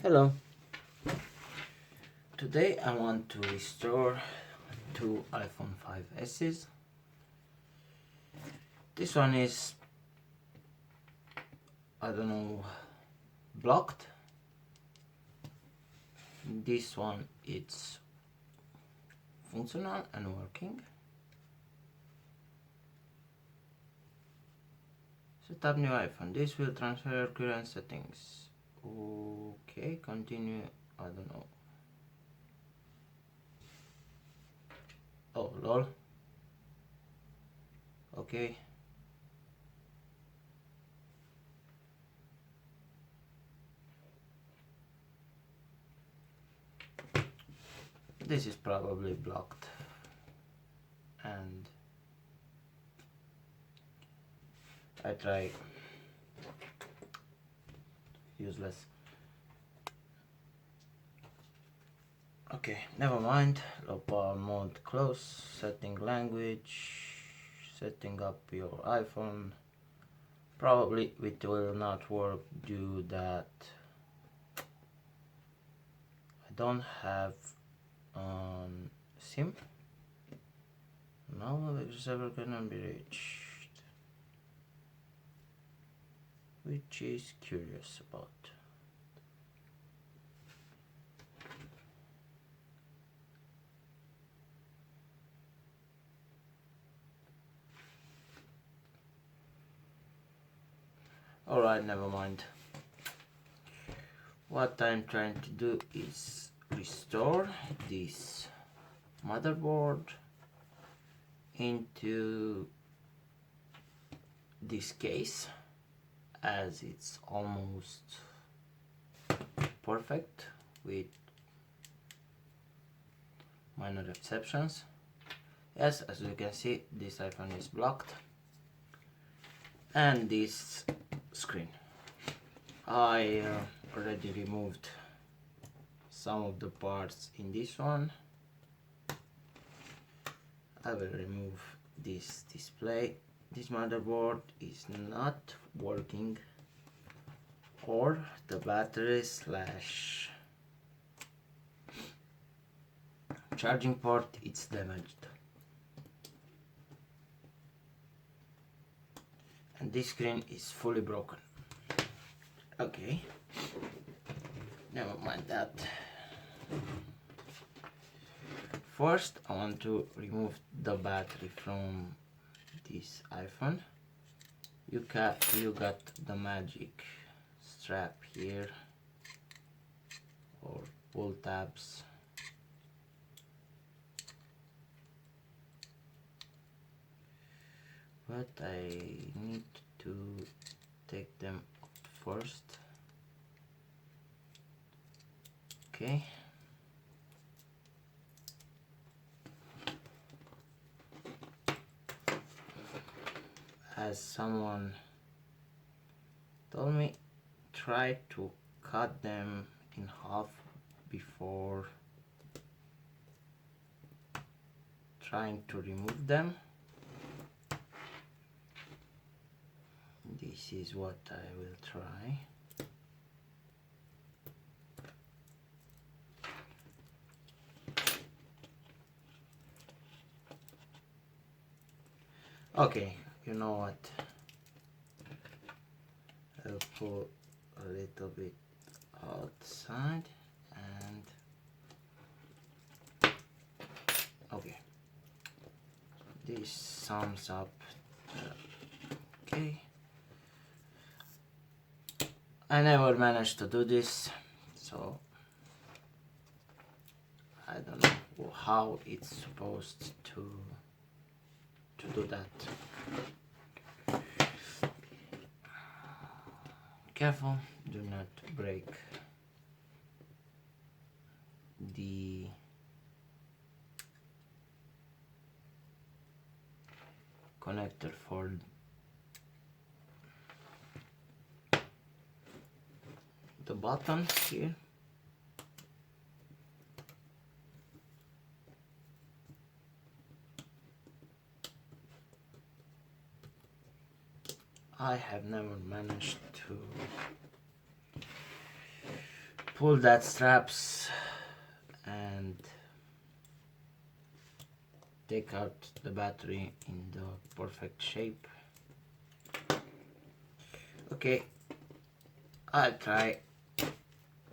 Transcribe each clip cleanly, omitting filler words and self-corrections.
Hello. Today I want to restore two iPhone 5Ss. This one is, I don't know, blocked. This one it's functional and working. Set up new iPhone. This will transfer current settings. Okay, continue. I don't know. Oh, lol. Okay. This is probably blocked. And I try useless. Okay, never mind. Low power mode close, setting language, setting up your iPhone. Probably it will not work due that I don't have SIM. No server cannot be reached, which is curious about. Alright, never mind. What I'm trying to do is restore this motherboard into this case, as it's almost perfect with minor exceptions. Yes, as you can see, this iPhone is blocked, and this screen. I already removed some of the parts in this one. I will remove this display. This motherboard is not working, or the battery slash charging port it's damaged. And this screen is fully broken. Okay, never mind that. First, I want to remove the battery from this iPhone. You got the magic strap here, or pull tabs. But I need to take them out first. Okay. As someone told me, try to cut them in half before trying to remove them. This is what I will try. Okay, you know what? I'll pull a little bit outside and okay. This sums up. Okay. I never managed to do this, so I don't know how it's supposed to do that. Careful, do not break the connector for the button here. I have never managed to pull that straps and take out the battery in the perfect shape. Okay, I'll try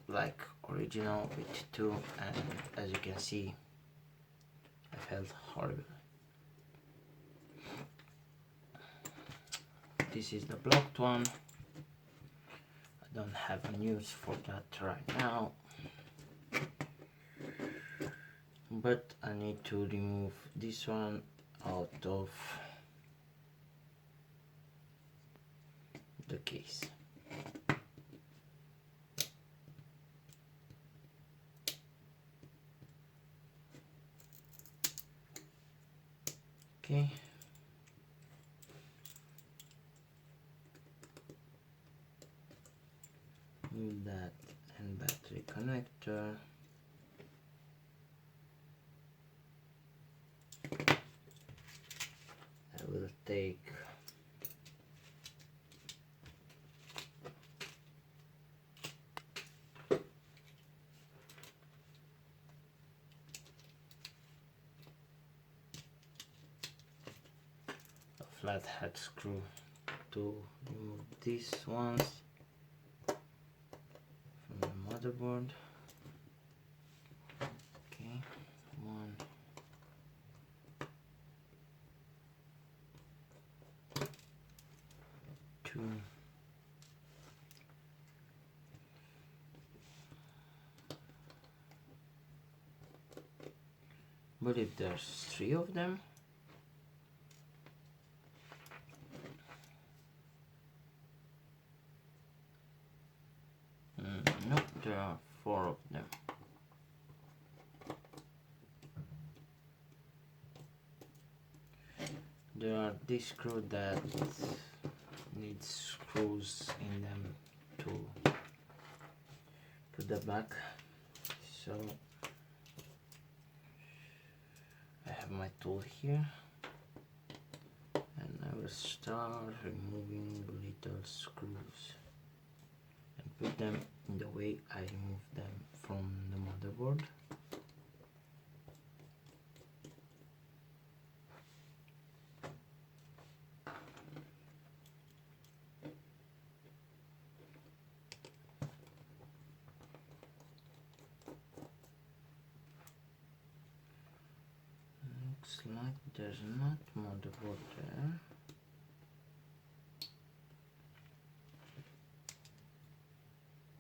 like original with two, and as you can see, I felt horrible. This is the blocked one. I don't have a use for that right now, but I need to remove this one out of the case. Okay. Move that and battery connector. I will take a flathead screw to remove these ones from the motherboard. Okay, one, two, but if there's three of them, no, there are four of them. There are this screw that needs screws in them to put the back. So I have my tool here, and I will start removing little screws and put them in the way I remove them from the motherboard. Looks like there's not motherboard there.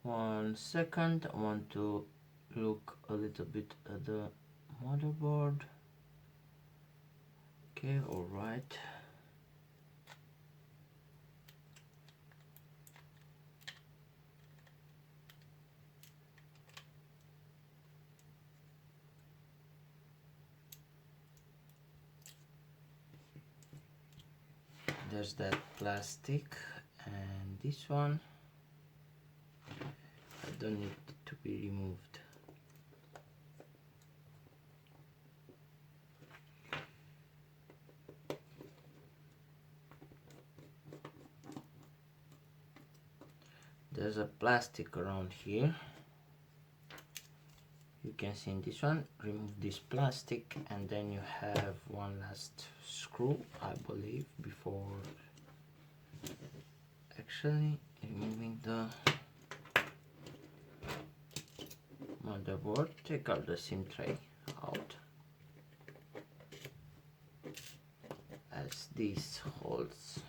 One second, I want to look a little bit at the motherboard. Okay, alright. There's that plastic, and this one I don't need to be removed. There's a plastic around here. You can see in this one, remove this plastic, and then you have one last screw, I believe, before actually removing the motherboard. Take out the SIM tray out, as this holds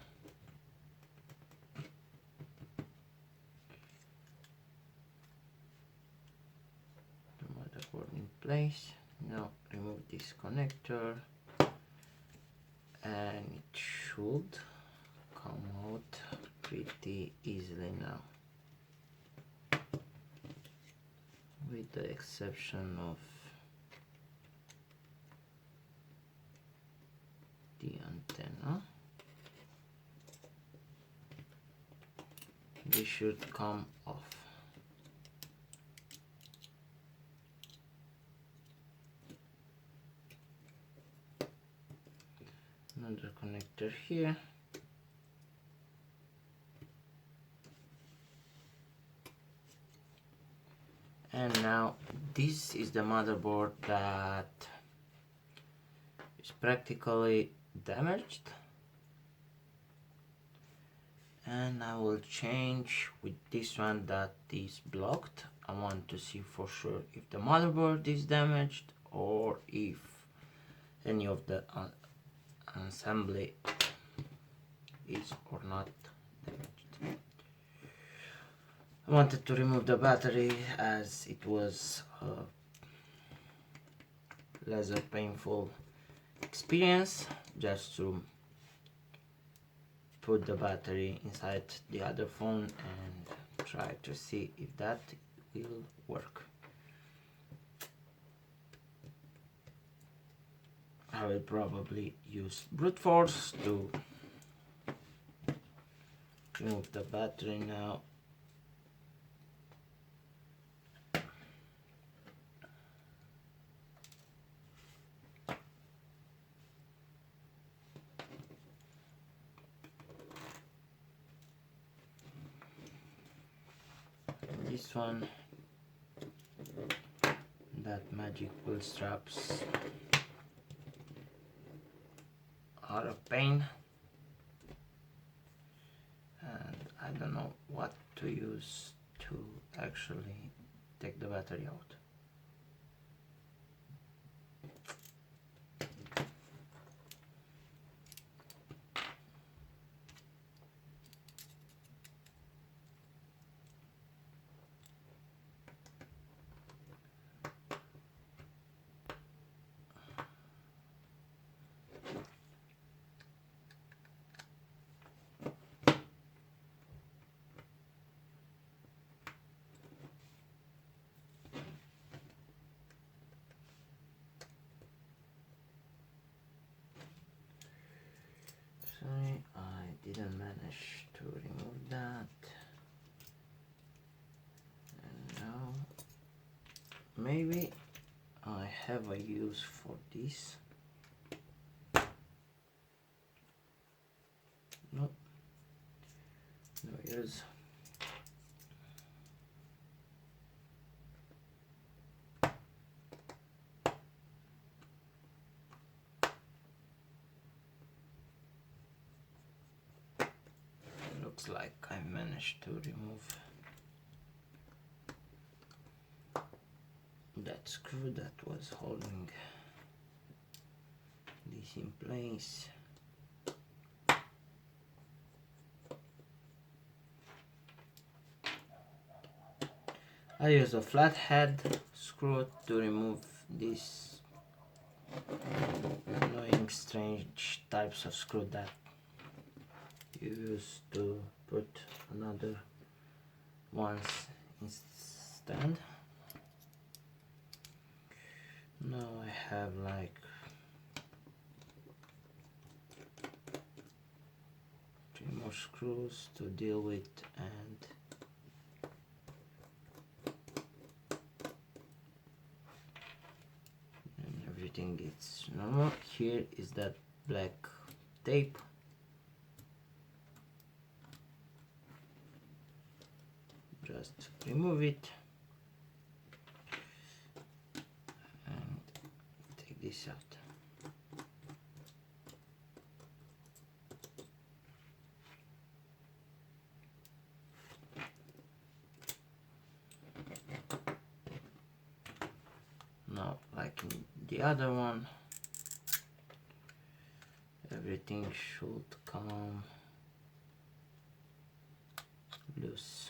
the motherboard in place. Now remove this connector, and it should come out pretty easily now, with the exception of the antenna. This should come off. Another connector here. And now this is the motherboard that is practically damaged, and I will change with this one that is blocked. I want to see for sure if the motherboard is damaged or if any of the assembly is or not damaged. I wanted to remove the battery as it was a less painful experience, just to put the battery inside the other phone and try to see if that will work. I will probably use brute force to remove the battery now. This one, that magic pull straps are a pain, and I don't know what to use to actually take the battery out. Sorry, I didn't manage to remove that. And now maybe I have a use for this. No, no use. Looks like I managed to remove that screw that was holding this in place. I use a flathead screw to remove these annoying strange types of screw that you use to put another ones in stand. Now I have like 3 more screws to deal with, and everything is normal. Here is that black tape. Just remove it and take this out. Now, like in the other one, everything should come loose.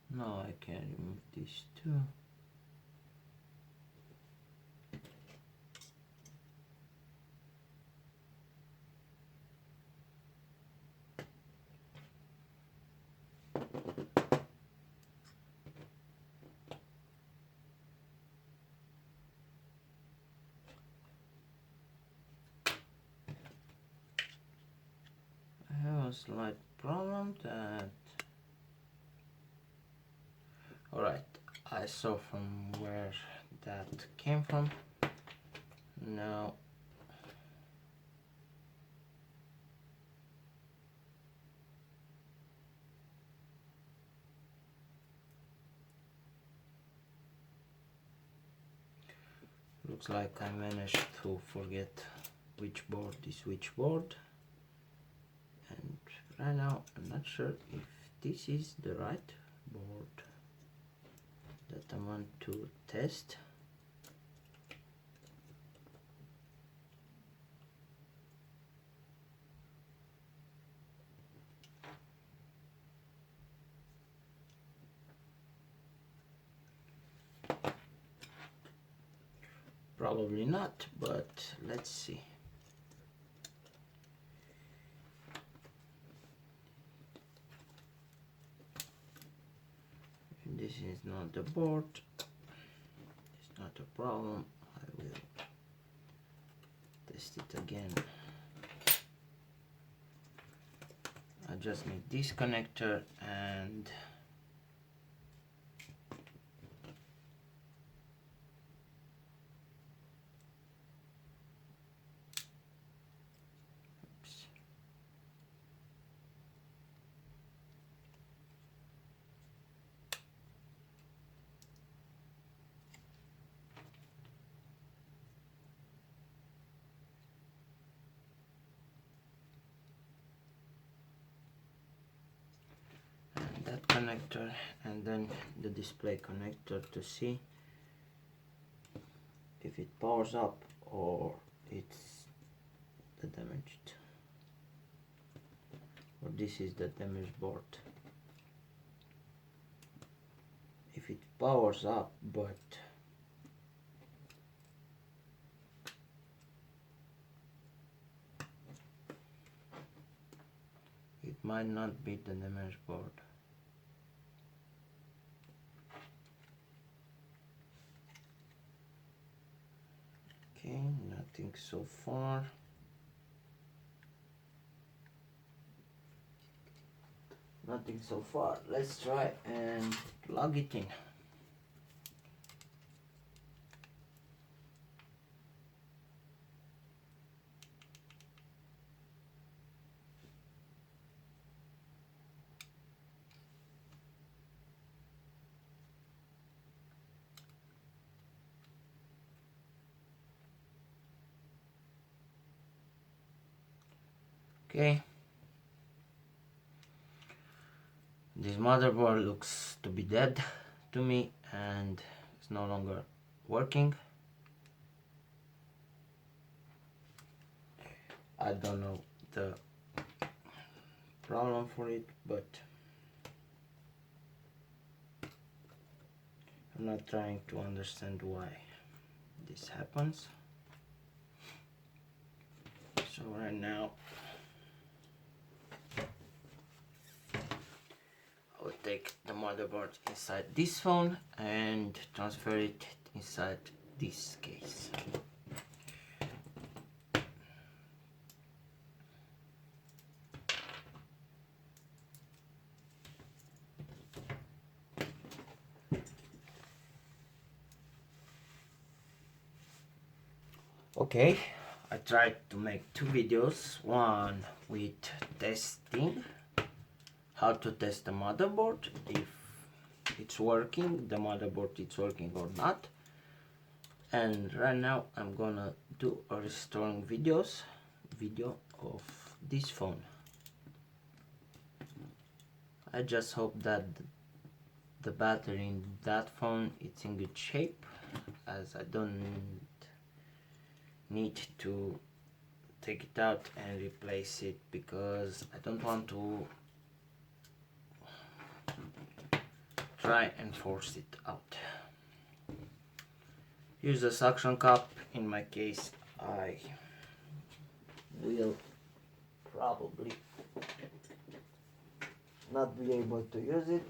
Now I can remove these two. a slight problem that... Alright, I saw from where that came from. Now looks like I managed to forget which board is which board, and right now I'm not sure if this is the right board that I want to test. Probably not, but let's see. If this is not the board, it's not a problem. I will test it again. I just need this connector and that connector, and then the display connector to see if it powers up or it's the damaged, or this is the damaged board. If it powers up but it might not be the damaged board. Okay, nothing so far. Nothing so far. Let's try and plug it in. Okay. This motherboard looks to be dead to me and it's no longer working. I don't know the problem for it, but I'm not trying to understand why this happens. So right now I will take the motherboard inside this phone and transfer it inside this case. Okay, I tried to make two videos, one with testing, how to test the motherboard, if it's working, the motherboard is working or not. And right now I'm gonna do a restoring video of this phone. I just hope that the battery in that phone is in good shape, as I don't need to take it out and replace it, because I don't want to try and force it out. Here's the suction cup. In my case, I will probably not be able to use it.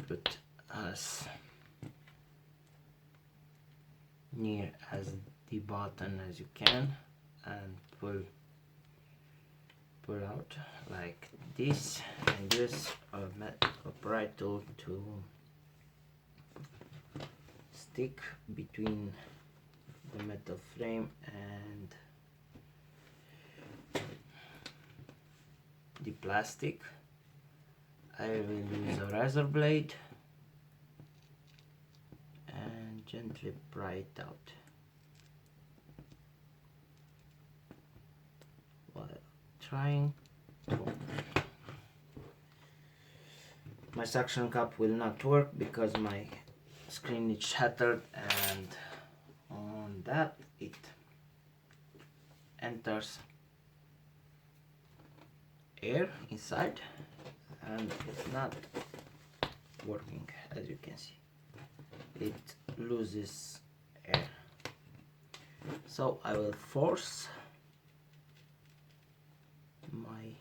But as near as the button as you can and pull out like this, and use a pry tool to stick between the metal frame and the plastic. I will use a razor blade and gently pry it out while trying to. My suction cup will not work because my screen is shattered, and on that it enters air inside and it's not working. As you can see, it loses air, so I will force my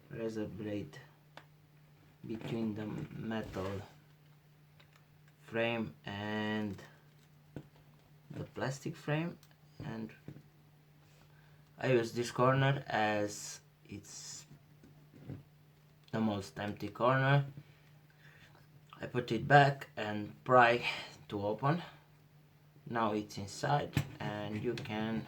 razor blade between the metal frame and the plastic frame, and I use this corner as it's the most empty corner. I put it back and pry to open. Now it's inside, and you can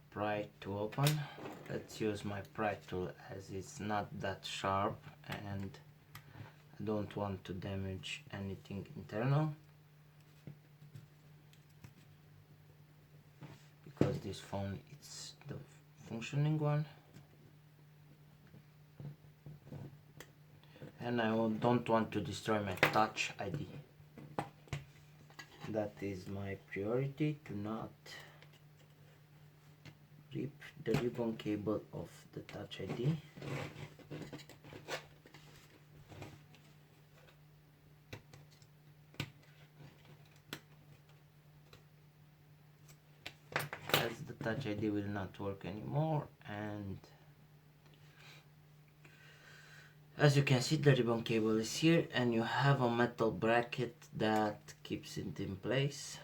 pry to open. Let's use my pry tool as it's not that sharp and I don't want to damage anything internal, because this phone is the functioning one, and I don't want to destroy my Touch ID. That is my priority, to not rip the ribbon cable of the Touch ID. As the Touch ID will not work anymore, and as you can see, the ribbon cable is here, and you have a metal bracket that keeps it in place.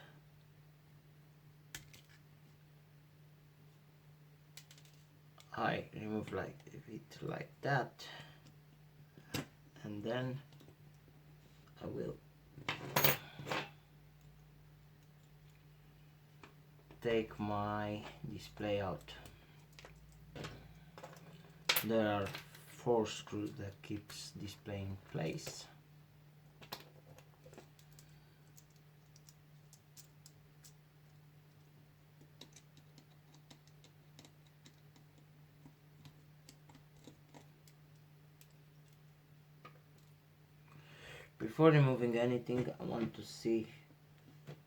I remove it like that, and then I will take my display out. There are 4 screws that keeps display in place. Before removing anything, I want to see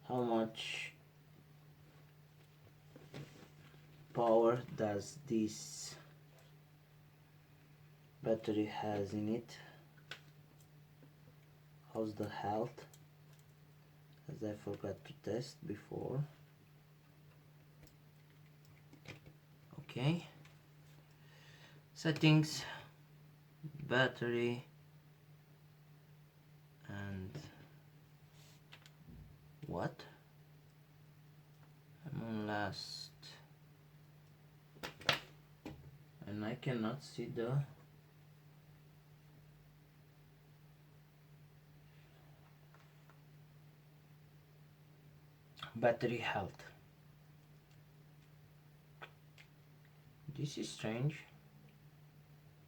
how much power does this battery has in it. How's the health, as I forgot to test before. Okay, settings, battery, and what? I'm on last, and I cannot see the battery health. This is strange.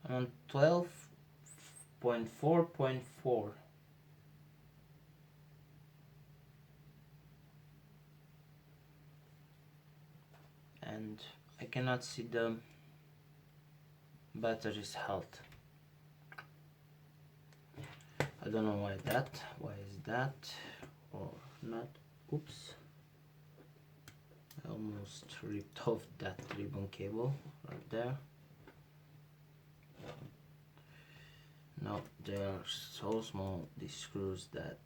I'm on 12.4.4. and I cannot see the battery's health. I don't know why is that or not. Oops, I almost ripped off that ribbon cable right there. Now they are so small, these screws, that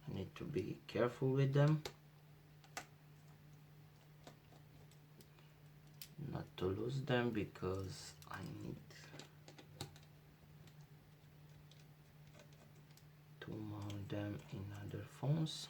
I need to be careful with them not to lose them, because I need to mount them in other phones.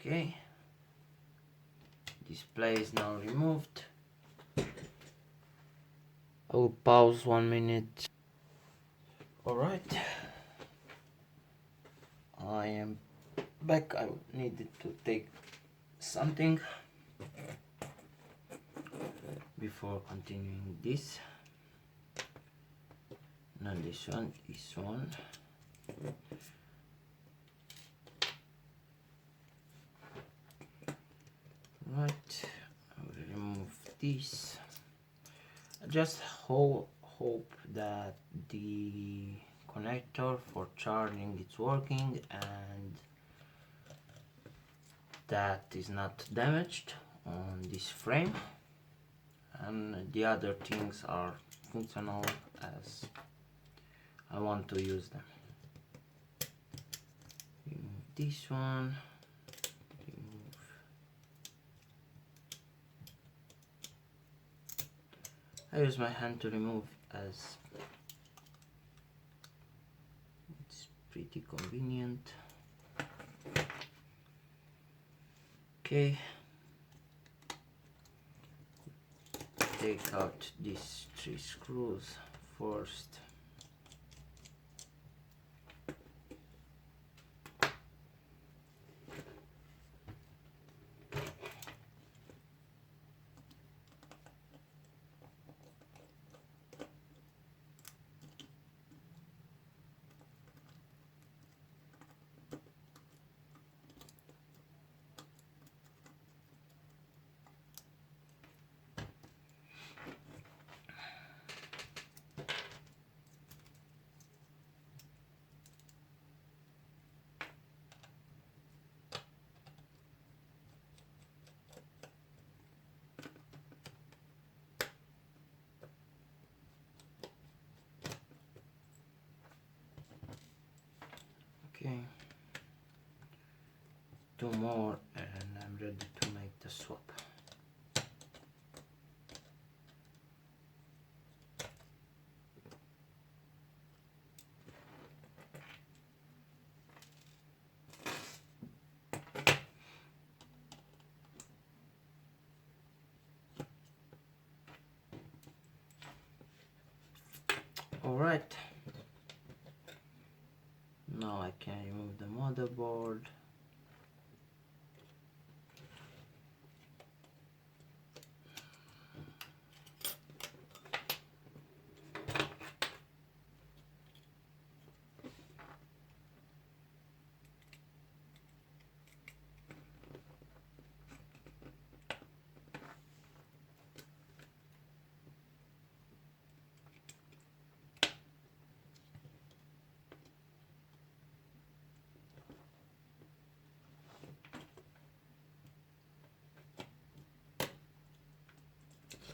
Okay, display is now removed. I will pause 1 minute. Alright, I am back. I needed to take something before continuing this. Not this one, this one. Right, I will remove this. I just hope that the connector for charging is working and that is not damaged on this frame, and the other things are functional as I want to use them. Remove this one. I use my hand to remove as it's pretty convenient. Okay, take out these 3 screws first. Okay, 2 more and I'm ready to make the swap. Alright, now I can remove the motherboard.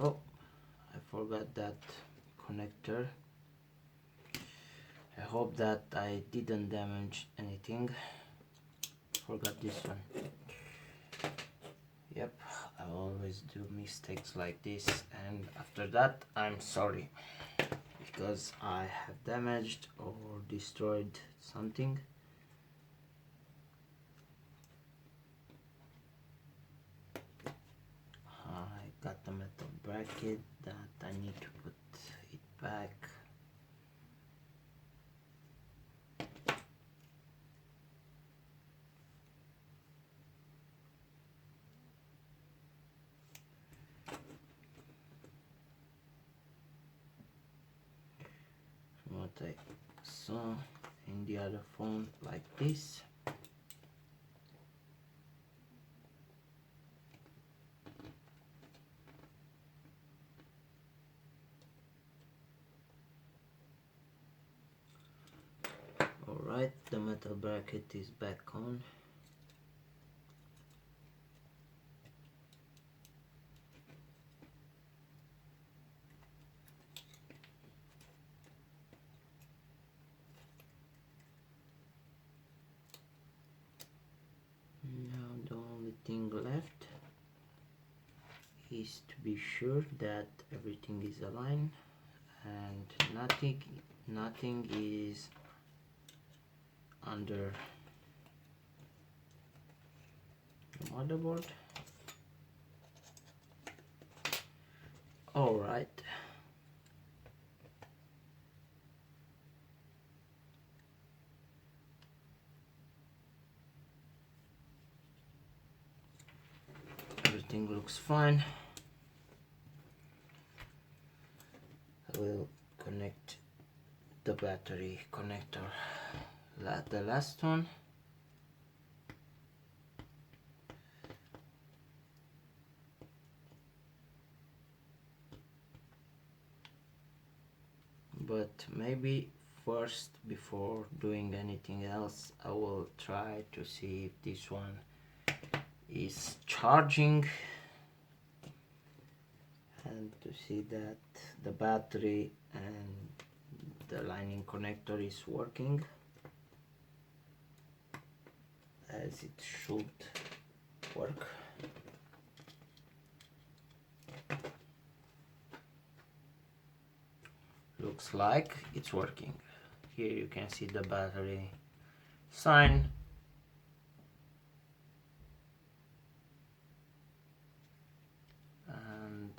Oh, I forgot that connector. I hope that I didn't damage anything. Forgot this one. Yep, I always do mistakes like this, and after that I'm sorry because I have damaged or destroyed something. I got the metal bracket that I need to put it back. What I saw in the other phone, like this. Alright, the metal bracket is back on. is to be sure that everything is aligned and nothing is under the motherboard. All right. Everything looks fine. I will connect the battery connector, the last one. But maybe first, before doing anything else, I will try to see if this one is charging and to see that the battery and the lining connector is working as it should work. Looks like it's working. Here you can see the battery sign. And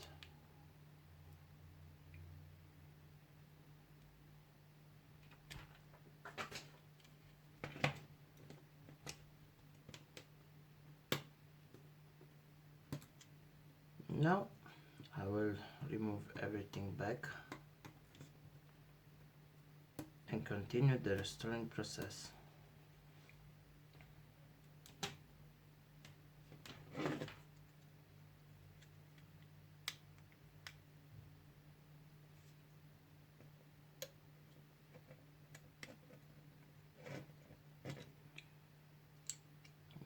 now I will remove everything back and continue the restoring process.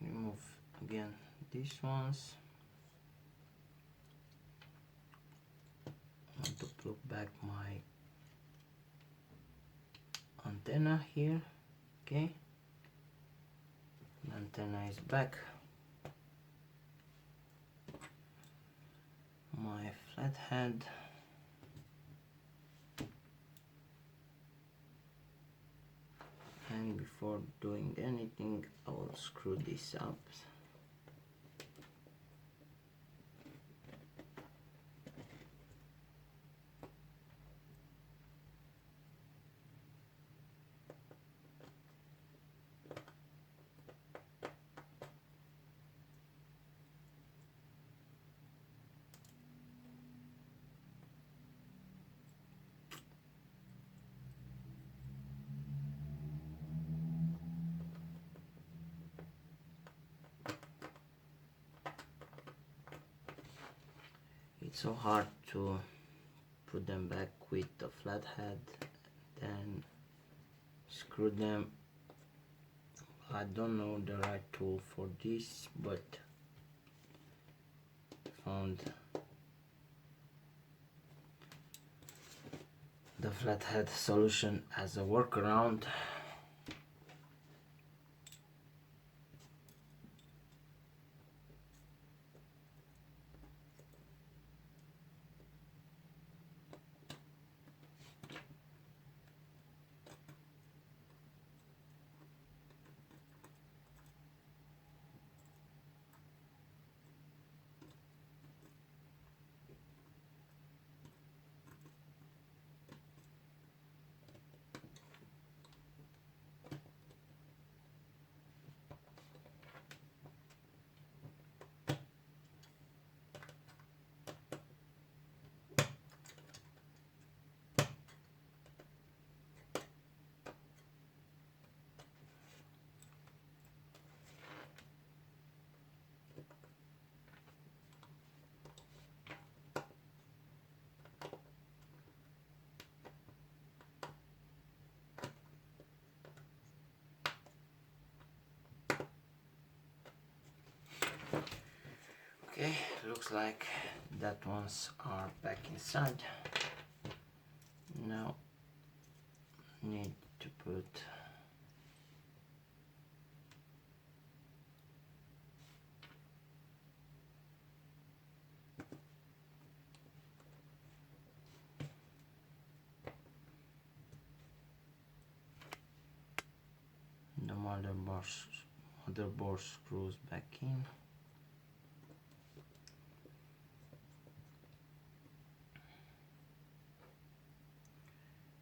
Remove again these ones. I want to plug back my antenna here. Okay, the antenna is back. My flathead, and before doing anything I will screw this up. It's so hard to put them back with the flathead, then screw them. I don't know the right tool for this, but found the flathead solution as a workaround. Okay, looks like that ones are back inside. Now need to put motherboard screws back in.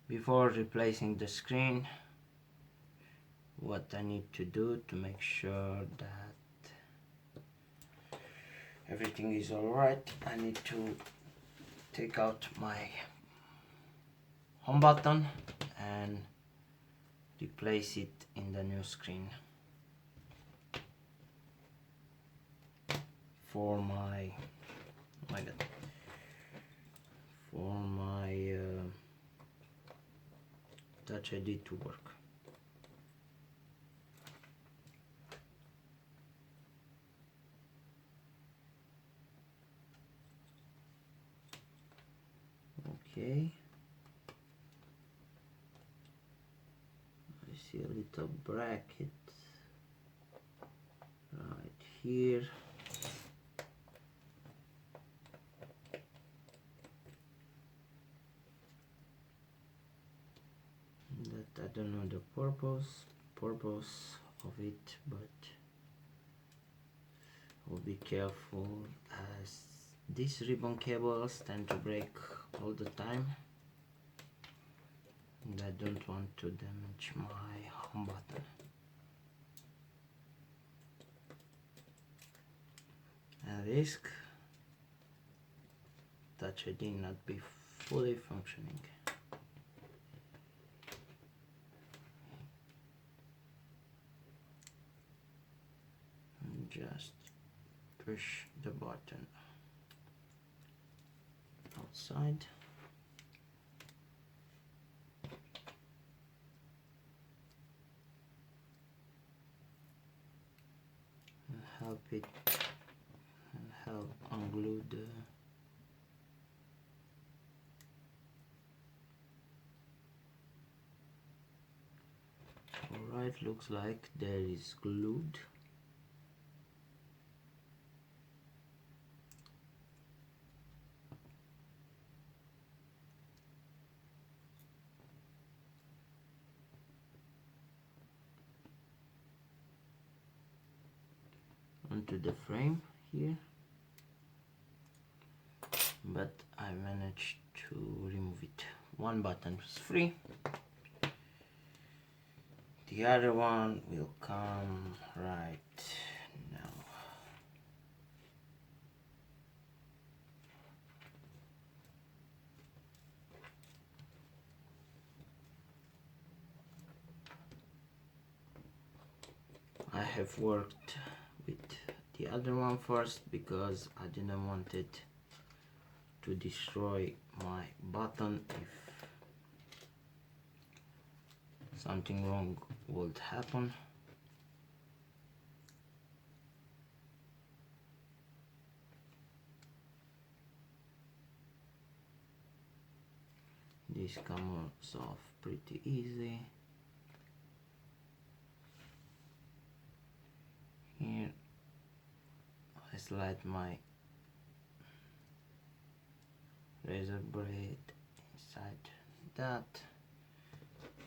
Before replacing the screen, what I need to do to make sure that everything is alright, I need to take out my home button and replace it in the new screen. For my Touch ID to work. Okay. I see a little bracket right here. That I don't know the purpose of it, but I'll be careful as these ribbon cables tend to break all the time, and I don't want to damage my home button. At risk Touch ID not be fully functioning. And just push the button outside. And help unglue the Alright, looks like there is glued. Onto the frame here, but I managed to remove it. One button is free, the other one will come right now. I have worked with the other one first because I didn't want it to destroy my button if something wrong would happen. This comes off pretty easy. Here I slide my razor blade inside that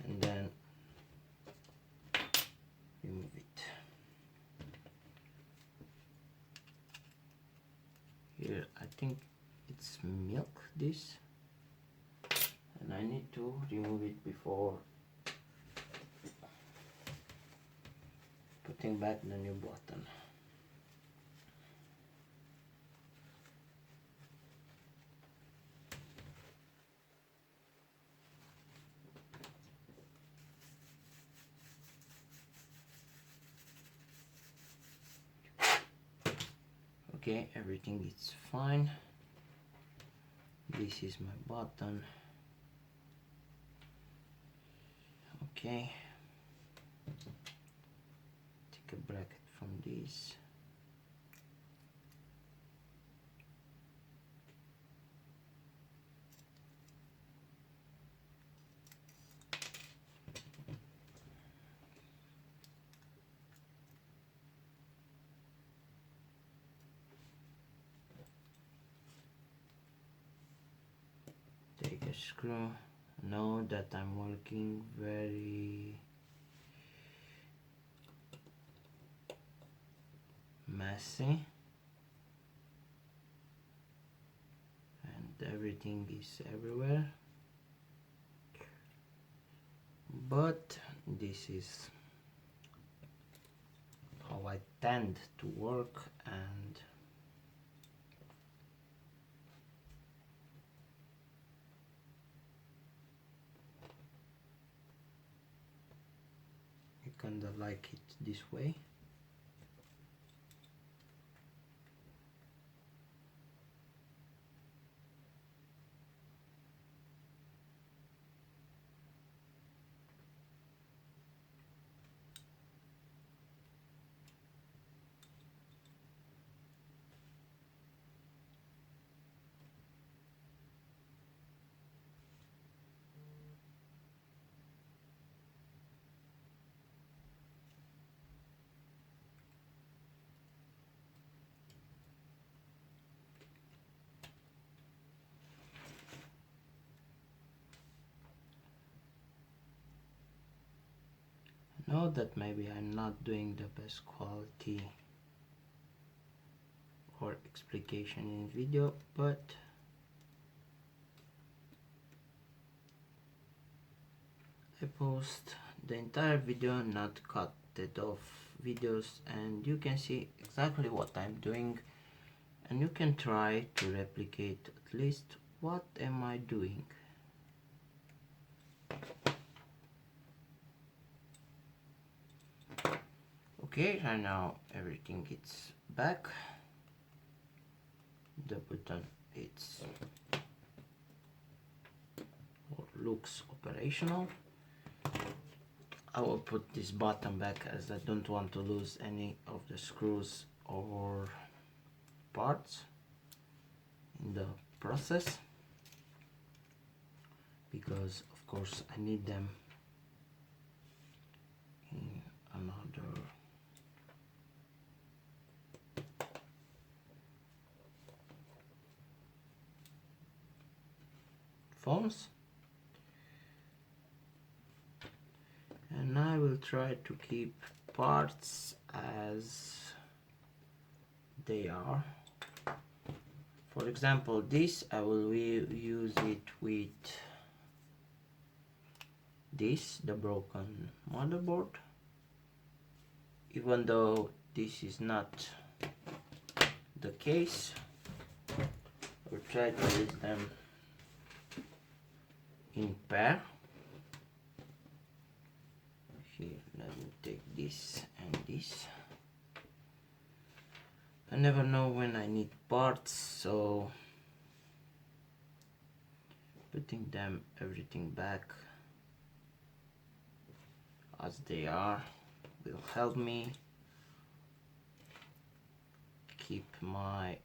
and then remove it. Here I think it's milk, this, and I need to remove it before putting back the new button. Okay, everything is fine. This is my button. Okay, take a bracket from this. Take a screw. Know that I'm working very messy and everything is everywhere, but this is how I tend to work, and I kinda like it this way. Know that maybe I'm not doing the best quality or explication in video, but I post the entire video, not cut it off videos, and you can see exactly what I'm doing, and you can try to replicate at least what am I doing. Okay, right now everything is back. The button it's or looks operational. I will put this button back as I don't want to lose any of the screws or parts in the process, because of course I need them in another phones. And I will try to keep parts as they are. For example, this I will use it with this, the broken motherboard, even though this is not the case. I will try to use them in pair. Here, let me take this and this. I never know when I need parts, so putting them everything back as they are will help me keep my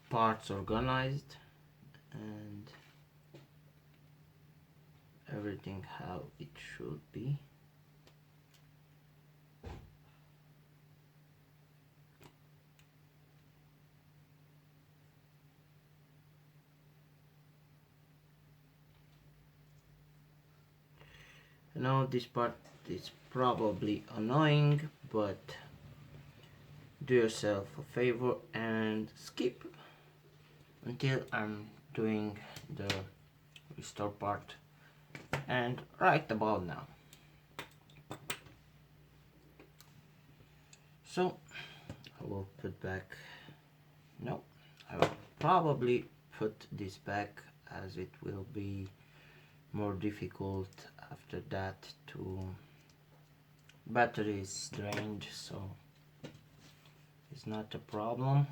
parts organized and everything how it should be. I know this part is probably annoying, but do yourself a favor and skip until I'm doing the restore part, and right about now. So I will put back, no, I will probably put this back as it will be more difficult after that to, battery is drained, so it's not a problem.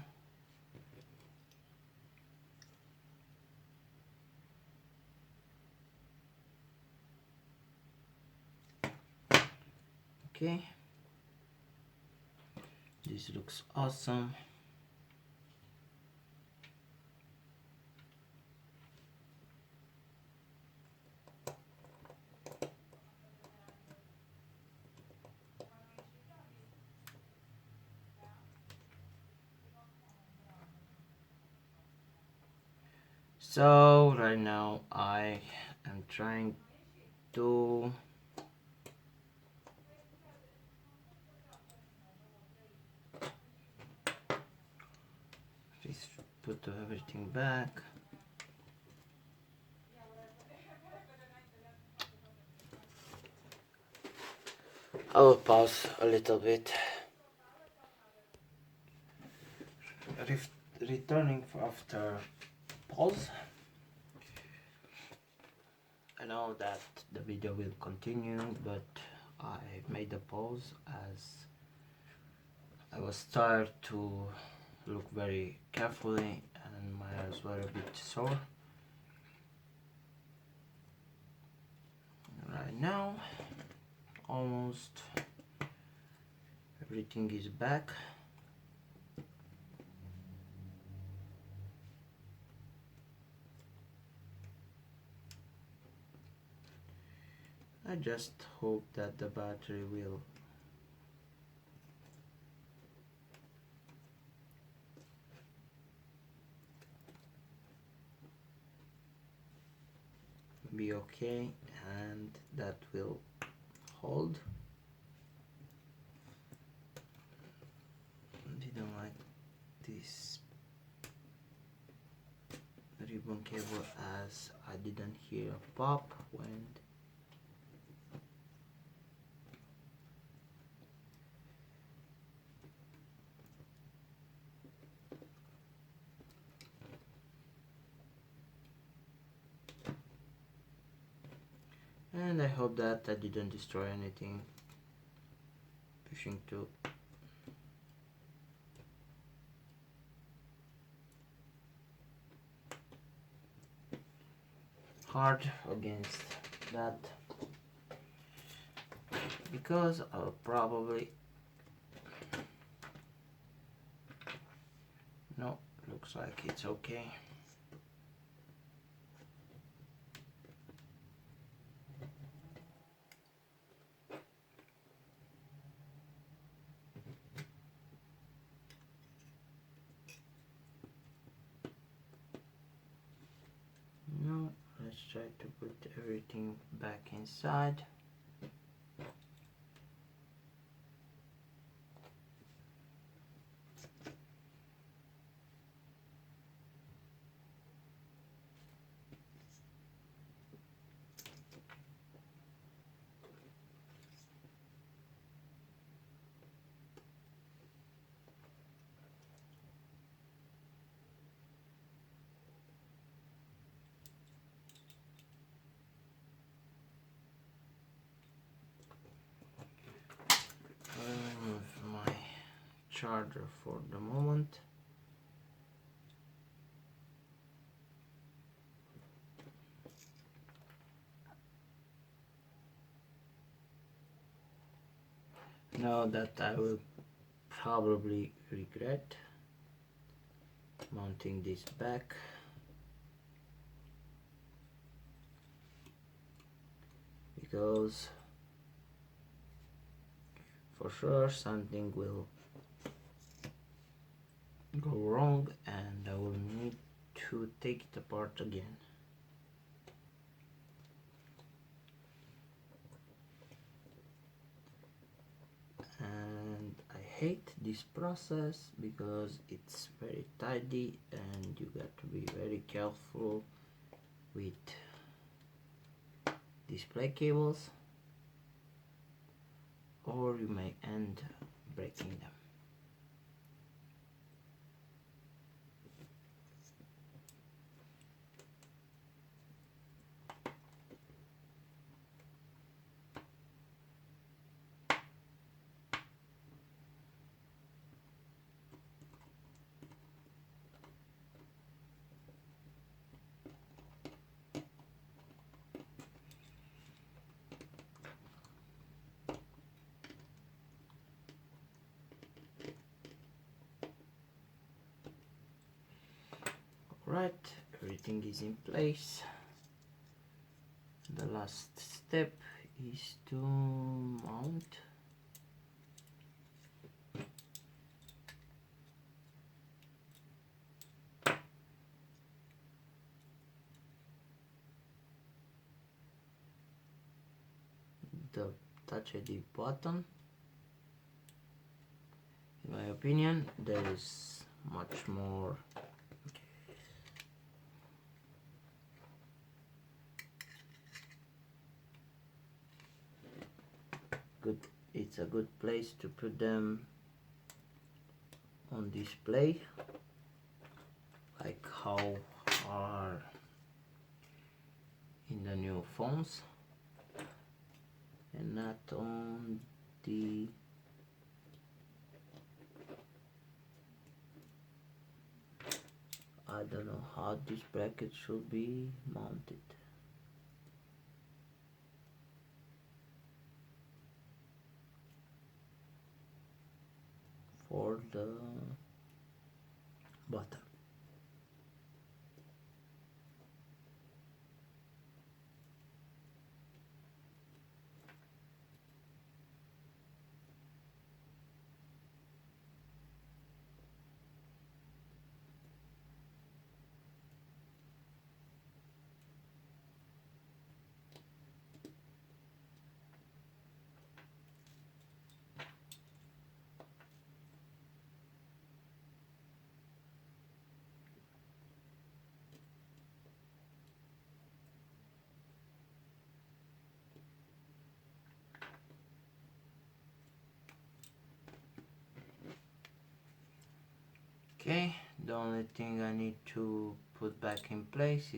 Okay, this looks awesome. So right now I am trying to Please put everything back. I will pause a little bit. Returning after pause. I know that the video will continue, but I made a pause as I was tired to look very carefully and my eyes were a bit sore. Right now, almost everything is back. I just hope that the battery will be okay and that will hold. Didn't like this ribbon cable as I didn't hear a pop when and I hope that I didn't destroy anything pushing too hard against that, because I'll probably no, looks like it's okay. Now let's try to put everything back inside. I'll remove my charger for the moment. Now that I will probably regret mounting this back, because for sure something will go wrong and I will need to take it apart again. And I hate this process because it's very tidy and you got to be very careful with display cables or you may end breaking them. Right, everything is in place. The last step is to mount the Touch ID button. In my opinion, there is much more. Good, it's a good place to put them on display, like how are in the new phones, and not on the I don't know how this bracket should be mounted. For the bottom. Okay, the only thing I need to put back in place is